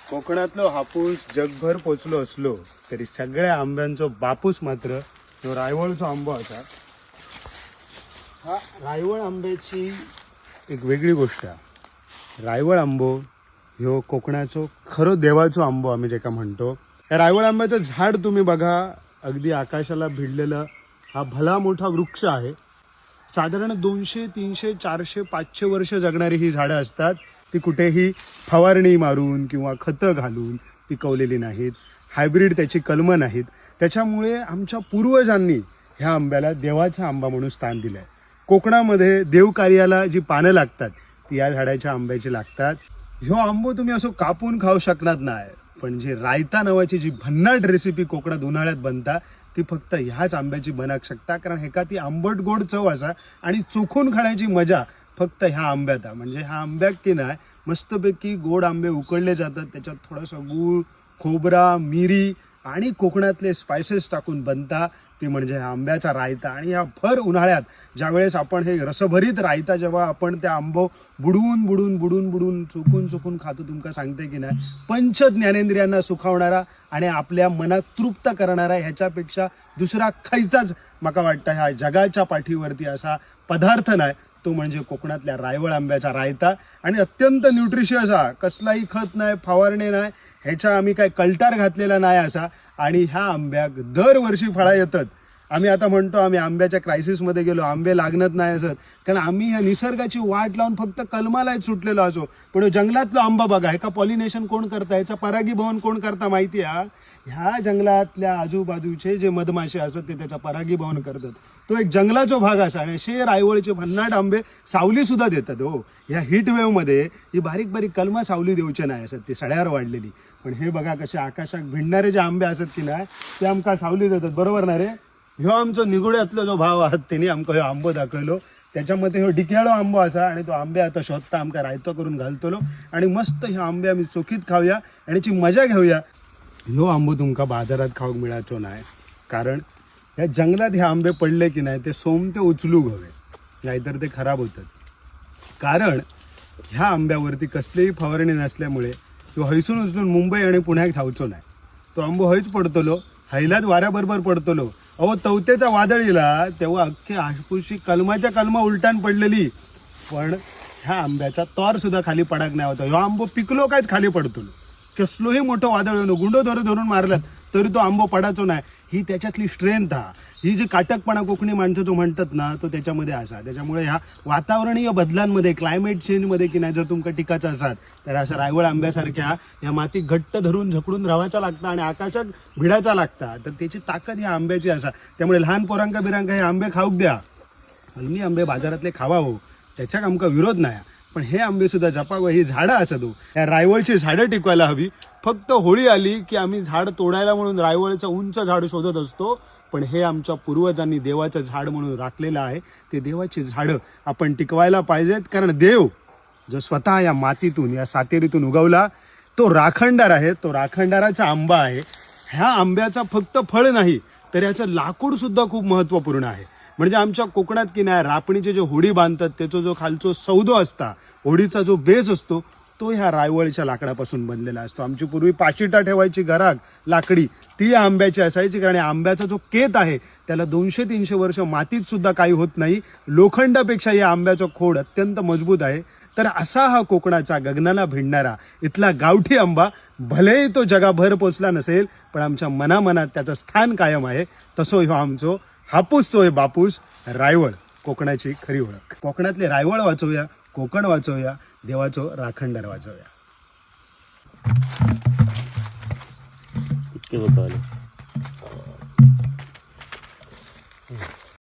कोकणातलो हापूस जगभर पोचलो असलो तरी सगळ्या आंब्यांचो बापूस मात्र तो रायवळचो आंबो असा. हा रायवळ आंब्याची एक वेगळी गोष्ट आहे. रायवळ आंबो ह्यो कोकणाचो खरो देवाचो आंबो आम्ही जेका म्हणतो. या रायवळ आंब्याचं झाड तुम्ही बघा, अगदी आकाशाला भिडलेलं हा भला मोठा वृक्ष आहे. साधारण 200, 300, 400, 500 वर्ष जगणारी ही झाडं असतात. ती कुठेही फवारणी मारून किंवा खतं घालून पिकवलेली नाहीत. हायब्रिड त्याची कलमं नाहीत. त्याच्यामुळे आमच्या पूर्वजांनी ह्या आंब्याला देवाचा आंबा म्हणून स्थान दिलं आहे. कोकणामध्ये देवकार्याला जी पानं लागतात ती या झाडाच्या आंब्याची लागतात. ह्यो आंबो तुम्ही असं कापून खाऊ शकणार नाही, पण जी रायता नावाची जी भन्नाट रेसिपी कोकणात उन्हाळ्यात बनता ती फक्त ह्याच आंब्याची बनवू शकता. कारण हेका ती आंबट गोड चव असा आणि चोखून खाण्याची मजा फक्त ह्या आंब्यात आहे. म्हणजे ह्या आंब्यात की नाही मस्तपैकी गोड आंबे उकडले जातात, त्याच्यात थोडंसं गूळ, खोबरा, मिरी आणि कोकणातले स्पायसेस टाकून बनता ते म्हणजे ह्या आंब्याचा रायता. आणि ह्या भर उन्हाळ्यात ज्यावेळेस आपण हे रसभरीत रायता जेव्हा आपण त्या आंबो बुडवून बुडून बुडून बुडून चुकून चुकून खातो, तुमका सांगते की नाही पंच ज्ञानेंद्रियांना सुखावणारा आणि आपल्या मनात तृप्त करणारा ह्याच्यापेक्षा दुसरा खायचाच माका वाटतं ह्या जगाच्या पाठीवरती असा पदार्थ नाही, तो म्हणजे कोकणातल्या रायवळ आंब्याचा रायता. आणि अत्यंत न्यूट्रिशियस हा, कसलाही खत नाही, फवारणी नाही, ह्याच्या आम्ही काय कल्टार घातलेला नाही असा. आणि ह्या आंब्याक दरवर्षी फळा येतात. आम्ही आता म्हणतो आम्ही आंब्याच्या क्रायसिसमध्ये गेलो, आंबे लागणत नाही असत, कारण आम्ही ह्या निसर्गाची वाट लावून फक्त कलमालाच सुटलेलो असो. पण जंगलातला आंबा बघा, ह्याका पॉलिनेशन कोण करता, ह्याचा परागीभवन कोण करता माहिती आहे? ह्या जंगलातल्या आजूबाजूचे जे मधमाशे असतात ते त्याचा परागीभवन करतात. तो एक जंगलाचा भाग असा. आणि असे रायवळचे भन्नाट आंबे सावली सुद्धा देतात. हो, ह्या हीट वेव्हमध्ये ही बारीक बारीक कलमा सावली देऊचे नाही असत, ती सड्यावर वाढलेली. पण हे बघा कसे आकाशात भिडणारे जे आंबे असतात की नाही ते आमका सावली देतात. बरोबर ना रे? ह्यो आमचो निगुड्यातलो जो भाव आहात त्यांनी आमका ह्यो आंबो दाखवलो. त्याच्यामध्ये ह्यो डिक्याळो आंबो असा आणि तो आंबे आता शोधता आमका रायतो करून घालतलो आणि मस्त ह्या आंबे आम्ही चोखीत खाऊया आणि याची मजा घेऊया. ह्यो आंबो तुमका बाजारात खाऊक मिळाचो नाही, कारण ह्या जंगलात हे आंबे पडले की नाही ते सोमते उचलूक हवे, नाहीतर ते खराब होतात. कारण ह्या आंब्यावरती कसलीही फवारणी नसल्यामुळे तो हैसून उचलून मुंबई आणि पुण्यात धावचो नाही. तो आंबो हैच पडतलो, हैलाच वाऱ्याबरोबर पडतलो. अहो तवतेचा वादळ येला तेव्हा अख्खे हापूसची कलमाच्या कलमा उलटान पडलेली, पण ह्या आंब्याचा तोर सुद्धा खाली पडाक नाही होता. ह्यो आंबो पिकलो कायच खाली पडतलो. कसलोही मोठं वादळ येऊन गुंडो धरून मारलात तरी तो आंबो पडाचो नाही. ही त्याच्यातली स्ट्रेंथ हा, ही जी काटकपणा कोकणी माणसं जो म्हणतात ना तो त्याच्यामध्ये असा. त्याच्यामुळे ह्या वातावरणीय बदलांमध्ये, क्लायमेट चेंजमध्ये की नाही जर तुमका टिकायचं असाल तर अशा रायवळ आंब्यासारख्या या माती घट्ट धरून झपडून राहायचा लागता आणि आकाशात भिडायचा लागता. तर त्याची ताकद ह्या आंब्याची असा. त्यामुळे लहान पोरांका बिरांका हे आंबे खाऊक द्या. कलमी आंबे बाजारातले खावा हो, त्याच्याक आमका विरोध नाही, पण हे आंबे सुद्धा जपावं. ही झाडं असत हो, या रायवळची झाडं टिकवायला हवी. फक्त होळी आली की आम्ही झाड तोडायला म्हणून रायवळचं उंच झाड शोधत असतो, पण हे आमच्या पूर्वजांनी देवाचं झाड म्हणून राखलेलं आहे. ते देवाची झाडं आपण टिकवायला पाहिजेत, कारण देव जो स्वतः या मातीतून या सातेरीतून उगवला तो राखणदार आहे. तो राखणदाराचा आंबा आहे. ह्या आंब्याचा फक्त फळ नाही तर याचं लाकूड सुद्धा खूप महत्त्वपूर्ण आहे. म्हणजे आमच्या कोकणात की नाही रापणीचे जे होडी बांधतात त्याचा जो खालचो सौदो असता, होडीचा जो बेस असतो तो ह्या रायवळच्या लाकडापासून बनलेला असतो. आमची पूर्वी पाशिटा ठेवायची घरात लाकडी ती आंब्याची असायची, कारण आंब्याचा जो केत आहे त्याला 200-300 वर्ष मातीत सुद्धा काही होत नाही. लोखंडापेक्षा या आंब्याचा खोड अत्यंत मजबूत आहे. तर असा हा कोकणाचा गगनाला भिडणारा इथला गावठी आंबा, भलेही तो जगाभर पोचला नसेल पण आमच्या मनामनात त्याचं स्थान कायम आहे. तसो ह्यो आमचो हापूसचो हे बापूस रायवळ, कोकणाची खरी ओळख. कोकणातले रायवळ वाचवूया, कोकण वाचवूया, देवाचो राखणदार वाचवूया. इतके बघावले.